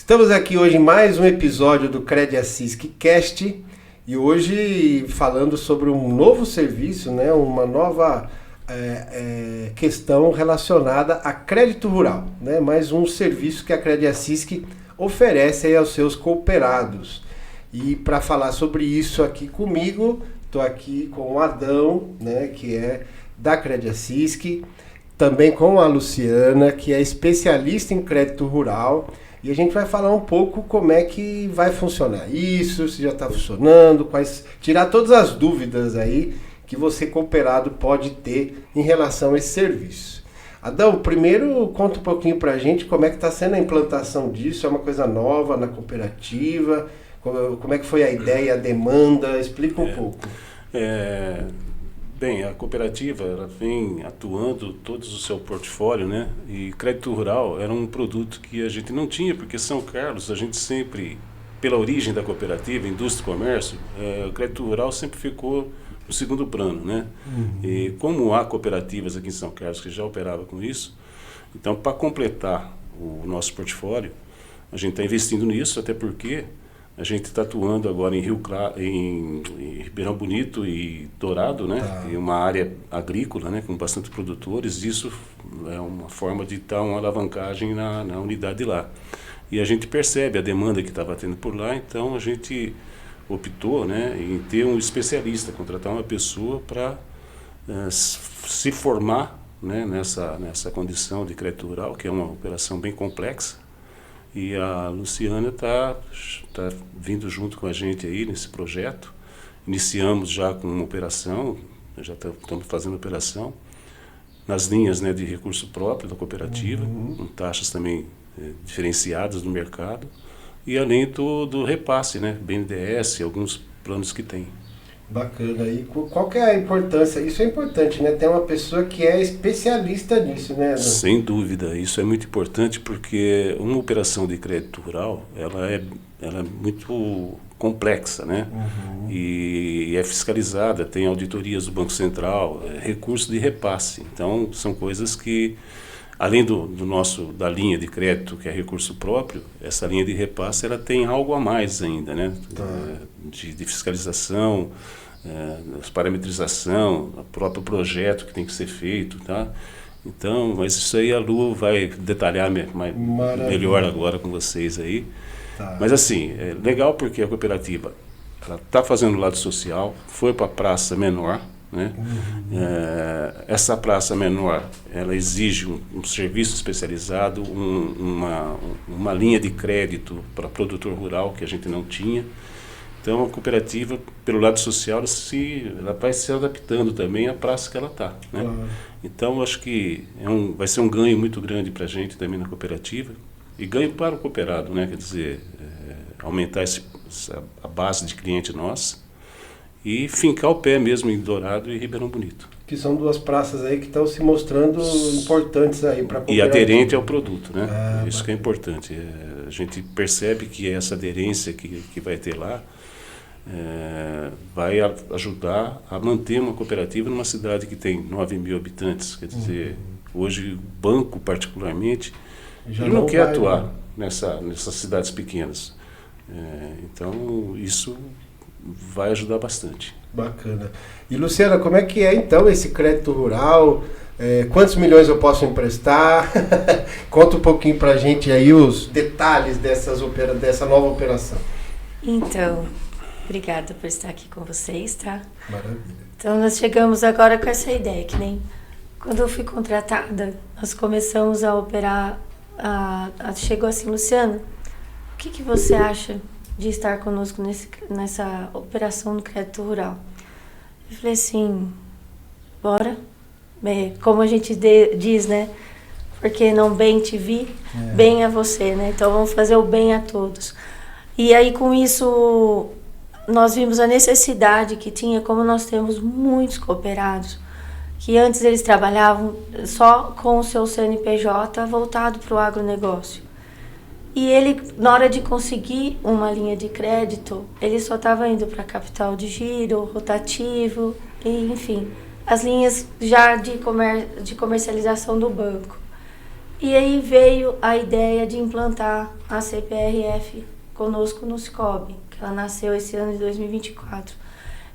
Estamos aqui hoje em mais um episódio do Crediassisc Cast e hoje falando sobre um novo serviço, né, uma nova questão relacionada a crédito rural, né, mais um serviço que a Crediassisc oferece aí aos seus cooperados. E para falar sobre isso aqui comigo, estou aqui com o Adão, né, que é da Crediassisc, também com a Luciana, que é especialista em crédito rural. E a gente vai falar um pouco como é que vai funcionar isso, se já está funcionando, tirar todas as dúvidas aí que você cooperado pode ter em relação a esse serviço. Adão, primeiro conta um pouquinho para a gente como é que está sendo a implantação disso, é uma coisa nova na cooperativa, como é que foi a ideia, a demanda, explica um pouco. Bem, a cooperativa ela vem atuando todo o seu portfólio, né? E crédito rural era um produto que a gente não tinha, porque São Carlos, a gente sempre, pela origem da cooperativa, indústria e comércio, o crédito rural sempre ficou no segundo plano, né? E como há cooperativas aqui em São Carlos que já operavam com isso, então para completar o nosso portfólio, a gente está investindo nisso, até porque a gente está atuando agora em Ribeirão Bonito e Dourado, né? Em uma área agrícola, né? Com bastante produtores. Isso é uma forma de dar uma alavancagem na unidade lá. E a gente percebe a demanda que estava tendo por lá, então a gente optou, né, em ter um especialista, contratar uma pessoa para se formar, né, nessa condição de crédito rural, que é uma operação bem complexa. E a Luciana está vindo junto com a gente aí nesse projeto. Iniciamos já com uma operação, já estamos fazendo operação nas linhas, né, de recurso próprio da cooperativa, com taxas também diferenciadas do mercado, e além do repasse, né, BNDES, alguns planos que tem. Bacana. E qual que é a importância? Isso é importante, né? Ter uma pessoa que é especialista nisso, né? Sem dúvida, isso é muito importante porque uma operação de crédito rural, ela é muito complexa, né? E é fiscalizada, tem auditorias do Banco Central, recurso de repasse. Então, são coisas que, além da linha de crédito, que é recurso próprio, essa linha de repasse, ela tem algo a mais ainda, né? De fiscalização, parametrização, o próprio projeto que tem que ser feito, tá? Então, mas isso aí a Lu vai detalhar melhor agora com vocês aí. Tá. Mas assim, é legal porque a cooperativa está fazendo o lado social, foi para a praça menor, né? Essa praça menor, ela exige um serviço especializado, uma linha de crédito para produtor rural que a gente não tinha. Então a cooperativa, pelo lado social, ela vai se adaptando também à praça que ela está, né? Então acho que vai ser um ganho muito grande para a gente também na cooperativa e ganho para o cooperado, né? Quer dizer, aumentar a base de cliente nossa e fincar o pé mesmo em Dourado e Ribeirão Bonito. Que são duas praças aí que estão se mostrando importantes aí para a cooperativa. E aderente ao produto, né? Isso que é importante. A gente percebe que essa aderência que vai ter lá vai ajudar a manter uma cooperativa numa cidade que tem 9.000 habitantes. Quer dizer, hoje o banco particularmente, ele não quer atuar nessas cidades pequenas. Então isso vai ajudar bastante. Bacana. E Luciana, como é que é então esse crédito rural? Quantos milhões eu posso emprestar? Conta um pouquinho pra gente aí os detalhes dessa nova operação. Então, obrigada por estar aqui com vocês, tá? Maravilha. Então nós chegamos agora com essa ideia, que nem quando eu fui contratada, nós começamos a operar, chegou assim, Luciana, o que você acha de estar conosco nessa operação do crédito rural? Eu falei assim, bora. Como a gente diz, né? Porque não bem te vi, bem a você, né? Então vamos fazer o bem a todos. E aí com isso nós vimos a necessidade que tinha, como nós temos muitos cooperados, que antes eles trabalhavam só com o seu CNPJ voltado para o agronegócio. E ele, na hora de conseguir uma linha de crédito, ele só estava indo para capital de giro, rotativo, e, enfim, as linhas já de comercialização do banco. E aí veio a ideia de implantar a CPRF conosco no Cicobi, que ela nasceu esse ano de 2024.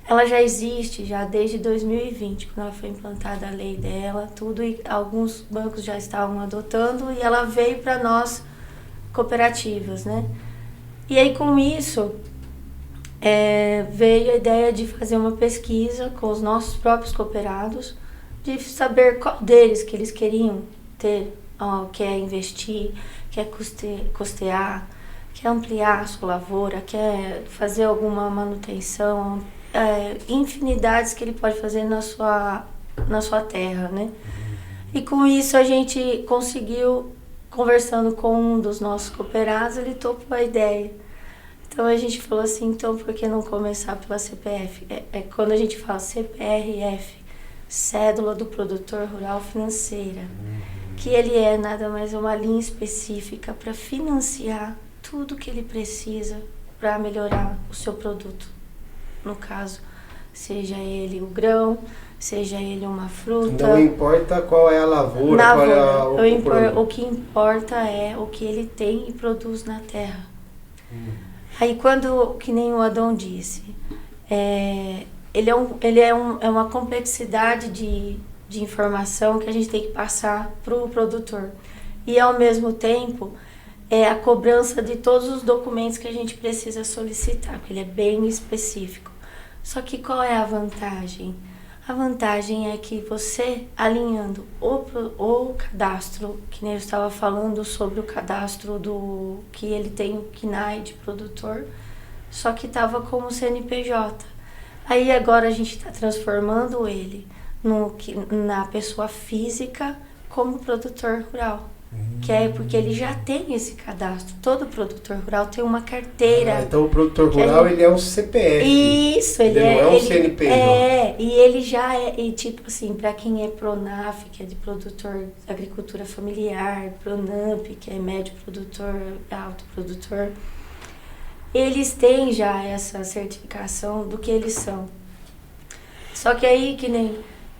Ela já existe já desde 2020, quando ela foi implantada a lei dela, tudo, e alguns bancos já estavam adotando, e ela veio para nós, cooperativas, né? E aí com isso, veio a ideia de fazer uma pesquisa com os nossos próprios cooperados, de saber qual deles que eles queriam ter, quer investir, quer custear, quer ampliar a sua lavoura, quer fazer alguma manutenção, infinidades que ele pode fazer na sua terra, né? E com isso a gente conseguiu, conversando com um dos nossos cooperados, ele topou a ideia. Então a gente falou assim, então por que não começar pela CPF? Quando a gente fala CPRF, Cédula do Produtor Rural Financeira, que ele nada mais uma linha específica para financiar tudo que ele precisa para melhorar o seu produto. No caso, seja ele o grão, seja ele uma fruta. Não importa qual é a lavoura, qual é o que importa é o que ele tem e produz na terra. Aí quando, que nem o Adão disse, ele é uma complexidade de informação que a gente tem que passar para o produtor. E ao mesmo tempo, a cobrança de todos os documentos que a gente precisa solicitar, porque ele é bem específico. Só que qual é a vantagem? A vantagem é que você, alinhando o cadastro, que nem eu estava falando sobre o cadastro que ele tem o CNAE de produtor, só que estava como CNPJ. Aí agora a gente está transformando ele na pessoa física como produtor rural. Que é porque ele já tem esse cadastro. Todo produtor rural tem uma carteira. Então o produtor rural ele é um CPF. Isso, ele não é um CNPJ. E ele já e tipo assim, para quem é PRONAF, que é de produtor agricultura familiar, PRONAMP, que é médio produtor, alto produtor, eles têm já essa certificação do que eles são. Só que aí que nem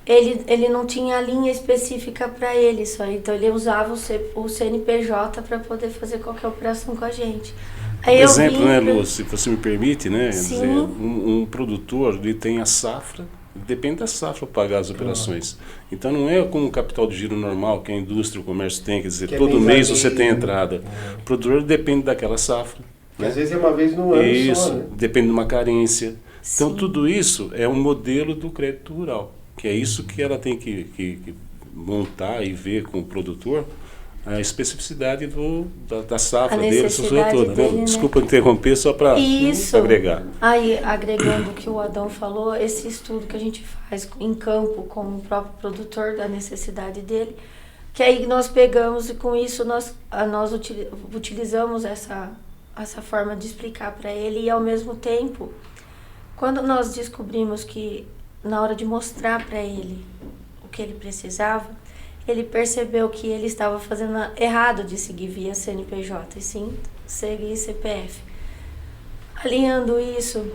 ele não tinha a linha específica para ele só, então ele usava o CNPJ para poder fazer qualquer operação com a gente. Aí exemplo, né, Lu, se você me permite, né, dizer, um produtor, ele tem a safra, depende da safra para pagar as operações. Então não é como o capital de giro normal que a indústria, o comércio tem, quer dizer, todo mês você tem entrada. O produtor depende daquela safra. Né? Às vezes é uma vez no ano isso, só, né? Depende de uma carência. Sim. Então tudo isso é um modelo do crédito rural. Que é isso que ela tem que montar e ver com o produtor, a especificidade da safra dele, essa coisa toda. Dele, né? Desculpa interromper, só para agregar. Aí, agregando o que o Adão falou, esse estudo que a gente faz em campo com o próprio produtor, da necessidade dele, que aí nós pegamos e com isso nós utilizamos essa forma de explicar para ele e ao mesmo tempo, quando nós descobrimos que na hora de mostrar para ele o que ele precisava, ele percebeu que ele estava fazendo errado de seguir via CNPJ, e sim seguir CPF. Alinhando isso,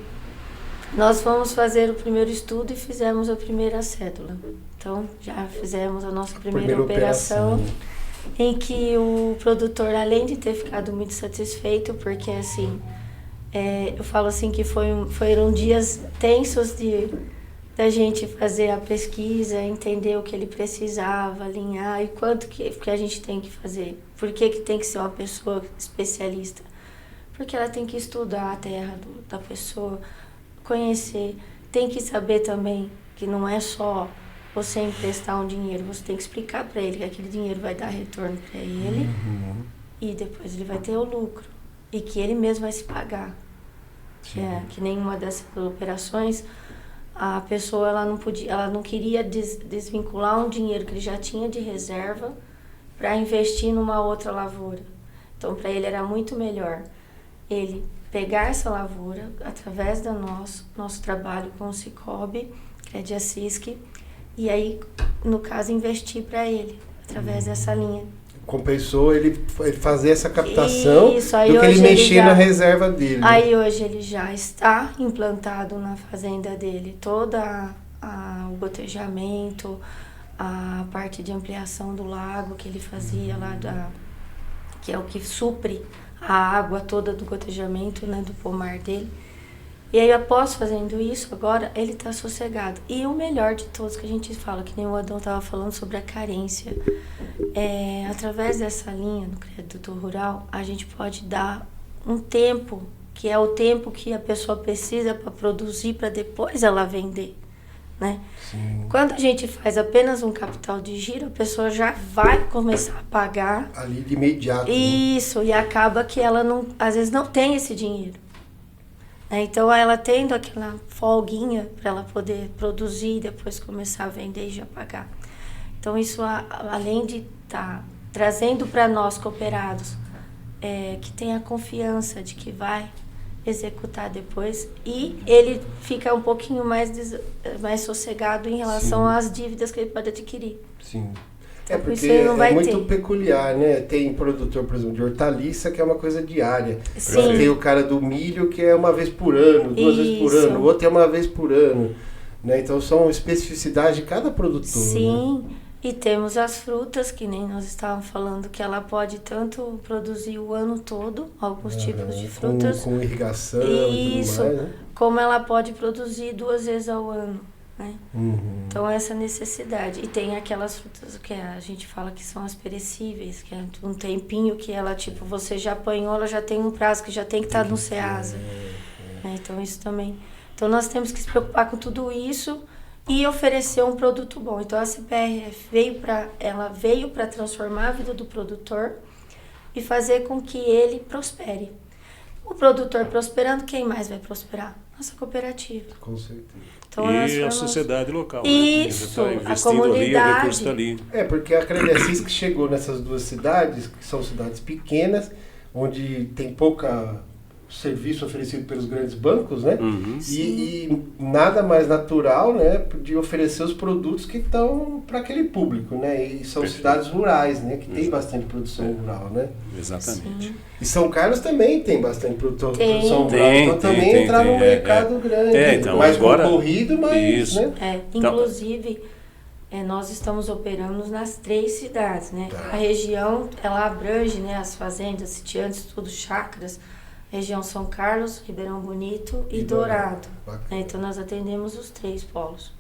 nós fomos fazer o primeiro estudo e fizemos a primeira cédula. Então, já fizemos a nossa primeira operação, em que o produtor, além de ter ficado muito satisfeito, porque assim, eu falo assim que foram dias tensos da gente fazer a pesquisa, entender o que ele precisava, alinhar e quanto que a gente tem que fazer. Por que tem que ser uma pessoa especialista? Porque ela tem que estudar a terra da pessoa, conhecer, tem que saber também que não é só você emprestar um dinheiro, você tem que explicar para ele que aquele dinheiro vai dar retorno para ele e depois ele vai ter o lucro e que ele mesmo vai se pagar. Que nenhuma dessas operações a pessoa ela não queria desvincular um dinheiro que ele já tinha de reserva para investir numa outra lavoura. Então, para ele era muito melhor ele pegar essa lavoura através do nosso trabalho com o Cicobi, que é de Assisc, e aí, no caso, investir para ele através dessa linha. Compensou ele fazer essa captação do que ele mexer na reserva dele. Aí hoje ele já está implantado na fazenda dele, todo o gotejamento, a parte de ampliação do lago que ele fazia lá, que é o que supre a água toda do gotejamento, né, do pomar dele. E aí, após fazendo isso, agora ele está sossegado. E o melhor de todos que a gente fala, que nem o Adão estava falando sobre a carência, através dessa linha do crédito rural, a gente pode dar um tempo, que é o tempo que a pessoa precisa para produzir, para depois ela vender, né? Sim. Quando a gente faz apenas um capital de giro, a pessoa já vai começar a pagar. Ali de imediato. Isso, e acaba que ela não, às vezes não tem esse dinheiro. Então, ela tendo aquela folguinha para ela poder produzir e depois começar a vender e já pagar. Então, isso, além de estar trazendo para nós cooperados, que tenha a confiança de que vai executar depois, e ele fica um pouquinho mais sossegado em relação Sim. às dívidas que ele pode adquirir. Sim. Então, Porque isso ele não vai muito ter. peculiar, né? Tem produtor, por exemplo, de hortaliça, que é uma coisa diária. Sim. Tem o cara do milho, que é uma vez por ano, duas vezes por Isso. ano. O outro é uma vez por ano. Né? Então, são especificidades de cada produtor. Sim, Né? e temos as frutas, que nem nós estávamos falando, que ela pode tanto produzir o ano todo, alguns tipos de frutas, Com irrigação e Isso. tudo mais, né? como ela pode produzir 2 vezes ao ano, né? Uhum. Então, essa necessidade. E tem aquelas frutas que a gente fala que são as perecíveis, que é um tempinho que ela, tipo, você já apanhou, ela já tem um prazo que já tem que estar no Ceasa. Né? Então, isso também. Então, nós temos que se preocupar com tudo isso e oferecer um produto bom. Então, a CPRF veio para transformar a vida do produtor e fazer com que ele prospere. O produtor prosperando, quem mais vai prosperar? Nossa cooperativa. Com certeza. Então, nós E a formamos- sociedade local. Isso, né? Você tá a investindo ali, o comunidade. recurso tá ali. Porque a Credecis que chegou nessas duas cidades, que são cidades pequenas, onde tem pouca serviço oferecido pelos grandes bancos, né? Uhum. E nada mais natural, né, de oferecer os produtos que estão para aquele público, né? E são Perfeito. cidades rurais, né, que tem Exato. bastante produção rural, né? Exatamente. Sim. E São Carlos também tem bastante produção rural, Tem, então tem, também tem, entrar tem, num mercado grande, então, mais agora- concorrido, mas, Isso. né? Inclusive, nós estamos operando nas 3 cidades, né? Tá. A região, ela abrange, né, as fazendas, sitiantes, tudo, chácaras, região São Carlos, Ribeirão Bonito e E Dourado. Bacana. Né? Então, nós atendemos os 3 polos.